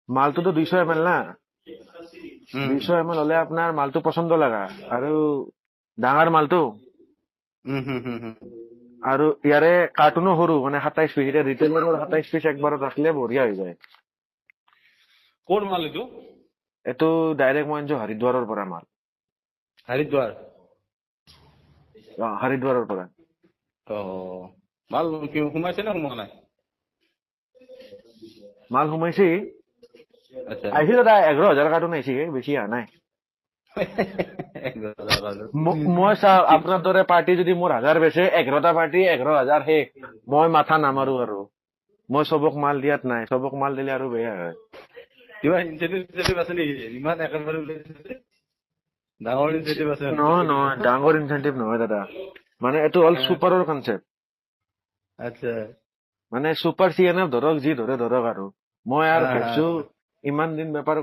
মালটোতো 200 ml না, উম 200 ml হলে আপনাৰ মালটো পছন্দ লাগা আৰু ডাঙৰ মালটো হুম হুম হুম আৰু ইয়াৰে কাৰ্টুনো সৰু মানে 27 পিচ, এতিয়া ৰিটেইলাৰৰ 27 পিচ একবাৰত ৰাখিলে বঢ়িয়া হৈ যায়। ক'ৰ মাল এইটো? এইটো ডাইৰেক্ট মই আনিছো হৰিদ্বাৰৰ পৰা মাল। হাৰিদ্বাৰ। হৰিদ্বাৰৰ পৰা অ মাল সোমাইছে নে সোমোৱা নাই? মাল সোমাইছে, আচ্ছা আহিছে দাদা 11,000 কাৰ্টুন আহিছে, বেছি অহা নাই। মই চাওঁ আপোনাৰ দৰে পাৰ্টি যদি মোৰ 1000 বেচে, 11টা পাৰ্টি 11,000 শেষ, মই মাথা নামাৰো আৰু। মই চবক মাল দিয়াত নাই, চবক মাল দিলে আৰু বেয়া হয়। কিবা ইনচেন্টিভ আছে নেকি? ইমান একেবাৰে ওলাইছে, ডাঙৰ ইনচেন্টিভ আছে? নহয় নহয়, ডাঙৰ ইনচেন্টিভ নহয় দাদা, মানে এইটো হ'ল চুপাৰৰ কনচেপ্ট। আচ্ছা মানে চুপাৰ CNF ধৰক, যি ধৰে ধৰক আৰু। মই আৰু ভাবিছো ইমান দিন বেপাৰ